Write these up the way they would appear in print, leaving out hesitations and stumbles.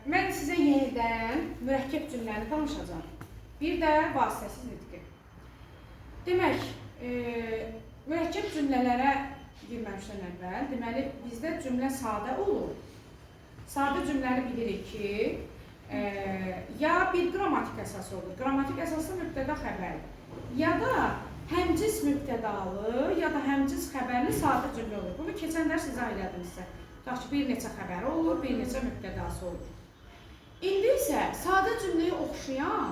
mən sizə yenidən mürəkkəb cümləni danışacağım. Bir də vasitəsiz nitqi. Demək, mürəkkəb cümlələrə girməmişdən əvvəl, deməli, bizdə cümlə sadə olur. Sadə cümləni bilirik ki, ya bir qrammatik əsası olur. Qrammatik əsaslı mübtəda xəbərdir. Ya da həmciz mübtədalı, ya da həmciz xəbərli sadə cümlə olur. Bunu keçən dərs izah elədim sizə. Tutaq ki, bir neçə xəbəri olur, bir neçə mübtədası olur. İndi isə sadə cümləyə oxşayan,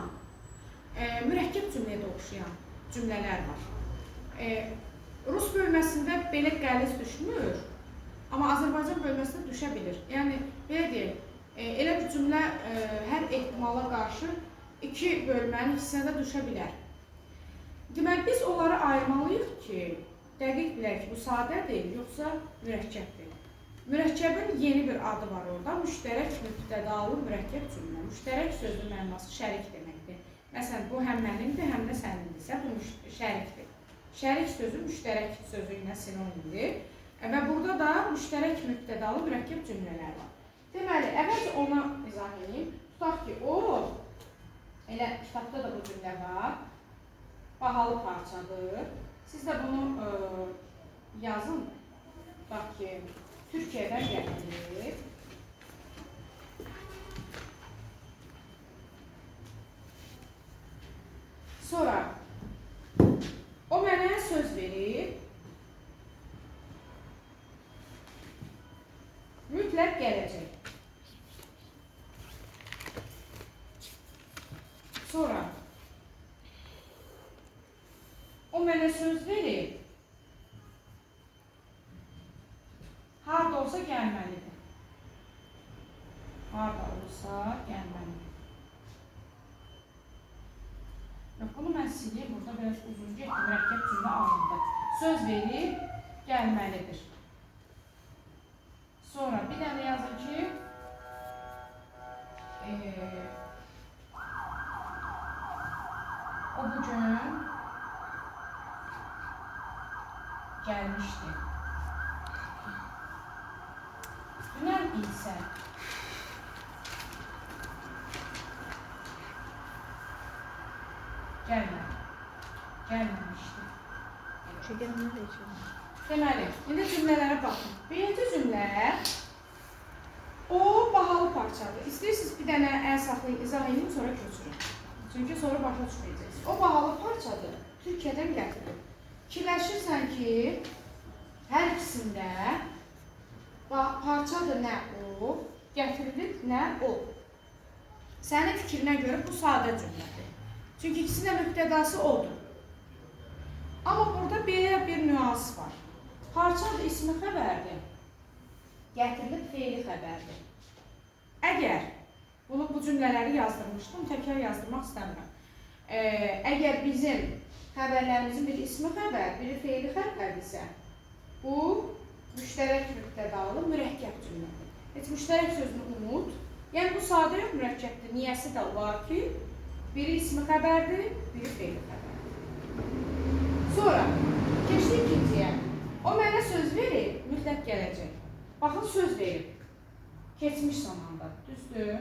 mürəkkəb cümləyə də oxşayan cümlələr var. Rus bölməsində belə qəliz düşmür, amma Azərbaycan bölməsində düşə bilir. Yəni, belə deyək, elə bir cümlə hər ehtimala qarşı iki bölmənin hissədə düşə bilər. Deməli, biz onları ayırmalıyıq ki, dəqiq bilək ki, bu sadədir, yoxsa mürəkkəbdir. Mürəkkəbin yeni bir adı var orada, müştərək mübtədalı mürəkkəb cümlə. Müştərək sözün mənası şərik deməkdir. Məsələn, bu həm mənimdir, həm də sənindirsə, bu şərikdir. Şərik sözü müştərək sözü ilə sinonimdir və burada da müştərək mübtədalı mürəkkəb cümlələr var. Deməli, əvvəlcə ona izah edeyim. Tutaq ki, elə kitabda da bu cümlə var, bahalı parçadır. Siz də bunu yazın. Tutaq ki, Türkiyədən gətirir. Sonra, o mənə söz verir, mütləq gələcək. Sonra, o mənə söz verir, harda olsa gəlməlidir. Harda olsa gəlməlidir. Bunu mən sileyim, burada biraz uzun getdi, mürəkkəb cümlə alındı. Söz verir, gəlməlidir. Sonra bir dənə yazın ki, o bugün gəlmişdi. Dünən isə gəlməmişdi. Deməli, indi cümlələrə baxın. Birinci cümlə, o bahalı parçadır. İstəyirsiniz bir dənə əl saxlayın, izah edin, sonra köçürün. Çünki sonra başa düşməyəcəksiniz. O bahalı parçadır, Türkiyədən gətirir. Fikirləşirsən ki, hər ikisində parçadır nə o, gətirilib nə o. Sənin fikrinə görə bu sadə cümlədir. Çünki ikisinin mübtədası odur. Amma burada belə bir nüans var. Parçadır ismi xəbərdir, gətirilib feili xəbərdir. Əgər, bu cümlələri yazdırmışdım, təkrar yazdırmaq istəmirəm. Əgər bizim xəbərlərimizin biri ismi xəbər, biri feili xəbərdirsə, bu müştərək mübtədalı mürəkkəb cümlədir. Heç müştərək sözünü unut. Yəni, bu sadə yox mürəkkəbdir. Niyəsi də var ki, biri ismi xəbərdir, biri feili xəbərdir. Sonra, keçdi ikinciyə. O mənə söz verir, mütləq gələcək. Baxın, söz verir. Keçmiş zamandadır, düzdür.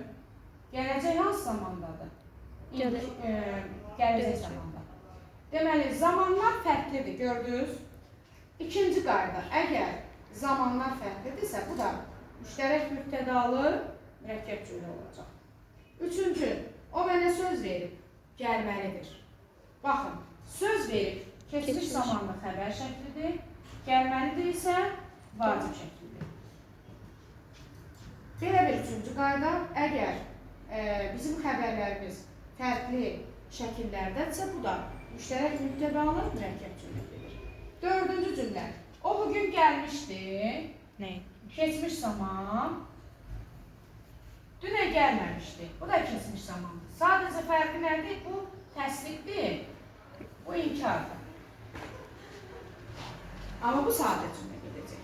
Gələcək hansı zamandadır? Gələcək zamandadır. Deməli, zamanlar fərqlidir, gördünüz. İkinci qayda, əgər zamanlar fərqlidirsə, bu da müştərək mübtədalı mürəkkəb cümlə olacaq. Üçüncü, o mənə söz verib, gəlməlidir. Baxın, söz verib, keçmiş zamanlı xəbər şəklidir, gəlməlidir isə vacib şəklidir. Belə bir üçüncü qayda, əgər bizim xəbərlərimiz fərqli şəkillərdədirsə, bu da müştərək mübtədalı mürəkkəb cümlədir. Dördüncü cümlə, o bugün gəlmişdi, keçmiş zaman, dünə gəlməmişdi, bu da keçmiş zamandır. Sadəcə fərqi nədir? Bu təsdiqdir, bu inkardır. Amma bu sadə cümlə gedəcək.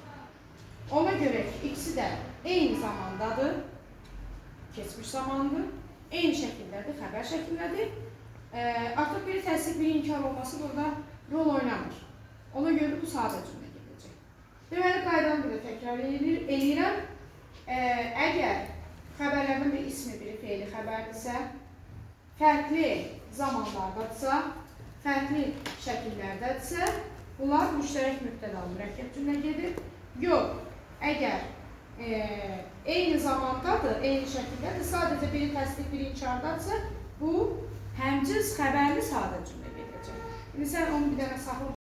Ona görə ki, ikisi də eyni zamandadır, keçmiş zamandır, eyni şəkildədir, xəbər şəkildədir. Artıq biri təsdiq, biri inkar olması burada rol oynamır. Ona görə bu sadə cümlə gedəcək. Deməli, qaydanı da təkrar edirəm. Əgər xəbərlərdən biri ismi, biri feili xəbərdirsə, fərqli zamanlardadırsa, fərqli şəkillərdədirsə, bunlar müştərək mübtədalı mürəkkəb cümlə gedir. Yox, əgər eyni zamandadır, eyni şəkildədir, sadəcə biri təsdiq, biri inkardadırsa, bu həmcins xəbərli sadə cümlə gedəcək. İndi sən onu bir dənə saxla.